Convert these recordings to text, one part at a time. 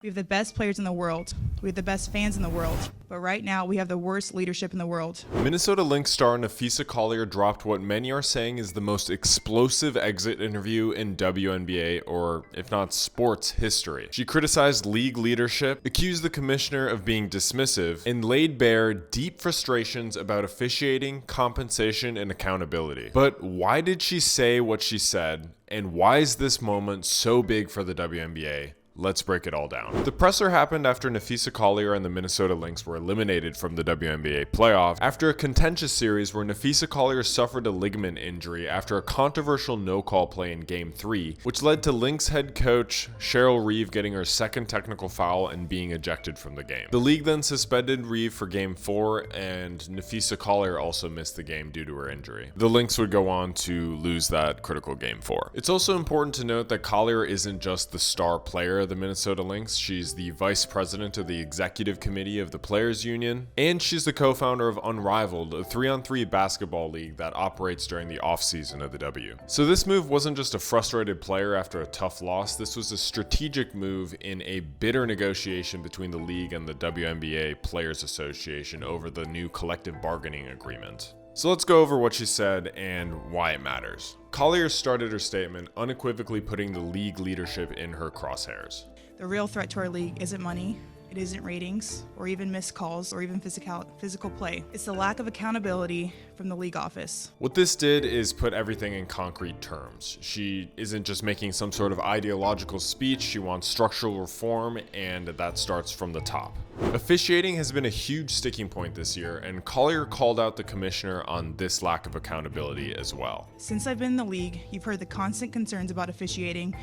We have the best players in the world. We have the best fans in the world. But right now, we have the worst leadership in the world. Minnesota Lynx star Napheesa Collier dropped what many are saying is the most explosive exit interview in WNBA, or if not sports, history. She criticized league leadership, accused the commissioner of being dismissive, and laid bare deep frustrations about officiating, compensation, and accountability. But why did she say what she said, and why is this moment so big for the WNBA? Let's break it all down. The presser happened after Napheesa Collier and the Minnesota Lynx were eliminated from the WNBA playoffs after a contentious series where Napheesa Collier suffered a ligament injury after a controversial no-call play in Game 3, which led to Lynx head coach Cheryl Reeve getting her second technical foul and being ejected from the game. The league then suspended Reeve for Game 4, and Napheesa Collier also missed the game due to her injury. The Lynx would go on to lose that critical Game 4. It's also important to note that Collier isn't just the star player of the Minnesota Lynx. She's the vice president of the executive committee of the Players Union, and she's the co-founder of Unrivaled, a 3-on-3 basketball league that operates during the off-season of the W. So this move wasn't just a frustrated player after a tough loss, this was a strategic move in a bitter negotiation between the league and the WNBA Players Association over the new collective bargaining agreement. So let's go over what she said and why it matters. Collier started her statement unequivocally putting the league leadership in her crosshairs. The real threat to our league isn't money, it isn't ratings, or even missed calls, or even physical play. It's the lack of accountability from the league office. What this did is put everything in concrete terms. She isn't just making some sort of ideological speech, she wants structural reform, and that starts from the top. Officiating has been a huge sticking point this year, and Collier called out the commissioner on this lack of accountability as well. Since I've been in the league, you've heard the constant concerns about officiating,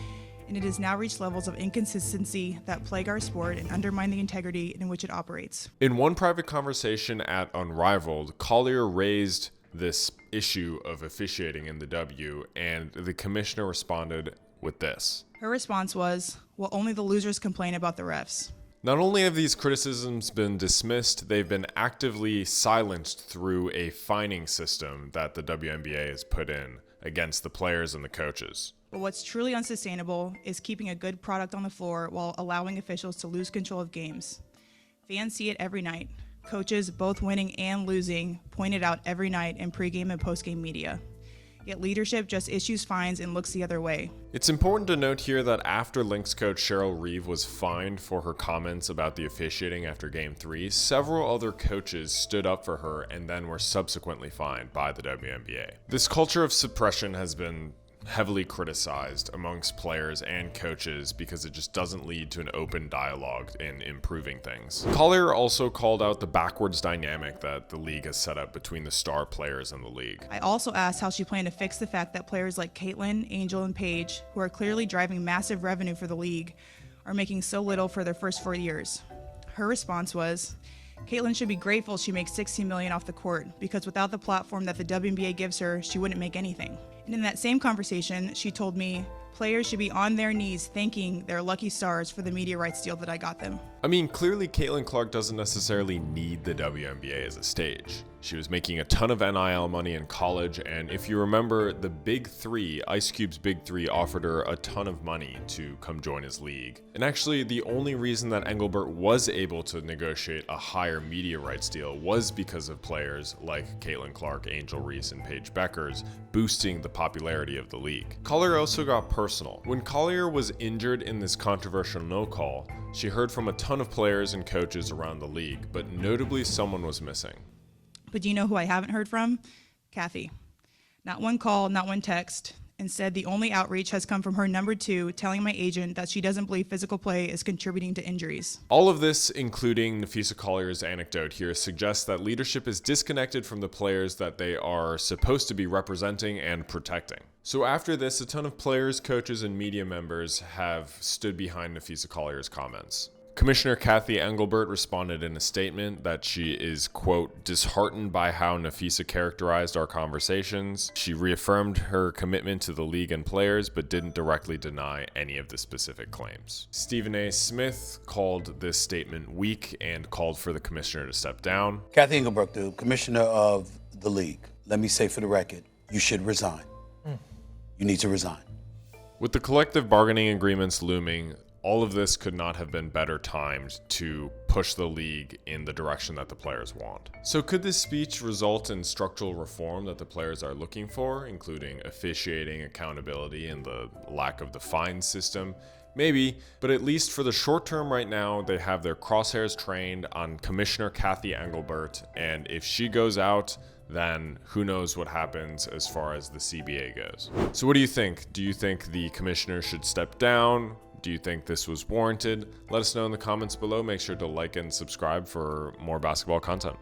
and it has now reached levels of inconsistency that plague our sport and undermine the integrity in which it operates. In one private conversation at Unrivaled, Collier raised this issue of officiating in the W, and the commissioner responded with this. Her response was, well, only the losers complain about the refs. Not only have these criticisms been dismissed, they've been actively silenced through a fining system that the WNBA has put in against the players and the coaches. But what's truly unsustainable is keeping a good product on the floor while allowing officials to lose control of games. Fans see it every night. Coaches, both winning and losing, point it out every night in pregame and postgame media. Yet leadership just issues fines and looks the other way. It's important to note here that after Lynx coach Cheryl Reeve was fined for her comments about the officiating after Game 3, several other coaches stood up for her and then were subsequently fined by the WNBA. This culture of suppression has been heavily criticized amongst players and coaches because it just doesn't lead to an open dialogue in improving things. Collier also called out the backwards dynamic that the league has set up between the star players and the league. I also asked how she planned to fix the fact that players like Caitlin, Angel, and Paige, who are clearly driving massive revenue for the league, are making so little for their first 4 years. Her response was, Caitlin should be grateful she makes $16 million off the court, because without the platform that the WNBA gives her, she wouldn't make anything. And in that same conversation, she told me, players should be on their knees thanking their lucky stars for the media rights deal that I got them. I mean, clearly Caitlin Clark doesn't necessarily need the WNBA as a stage. She was making a ton of NIL money in college, and if you remember, the Big Three, Ice Cube's Big Three, offered her a ton of money to come join his league. And actually, the only reason that Engelbert was able to negotiate a higher media rights deal was because of players like Caitlin Clark, Angel Reese, and Paige Bueckers boosting the popularity of the league. Collier also got personal. When Collier was injured in this controversial no-call, she heard from a ton of players and coaches around the league, but notably someone was missing. But do you know who I haven't heard from? Cathy. Not one call, not one text. Instead, the only outreach has come from her number 2 telling my agent that she doesn't believe physical play is contributing to injuries. All of this, including Napheesa Collier's anecdote here, suggests that leadership is disconnected from the players that they are supposed to be representing and protecting. So after this, a ton of players, coaches, and media members have stood behind Napheesa Collier's comments. Commissioner Cathy Engelbert responded in a statement that she is, quote, disheartened by how Napheesa characterized our conversations. She reaffirmed her commitment to the league and players, but didn't directly deny any of the specific claims. Stephen A. Smith called this statement weak and called for the commissioner to step down. Cathy Engelbert, the commissioner of the league, let me say for the record, you should resign. You need to resign. With the collective bargaining agreements looming, all of this could not have been better timed to push the league in the direction that the players want. So could this speech result in structural reform that the players are looking for, including officiating, accountability, and the lack of the fine system? Maybe, but at least for the short term right now, they have their crosshairs trained on Commissioner Cathy Engelbert, and if she goes out, then who knows what happens as far as the CBA goes. So what do you think? Do you think the commissioner should step down? Do you think this was warranted? Let us know in the comments below. Make sure to like and subscribe for more basketball content.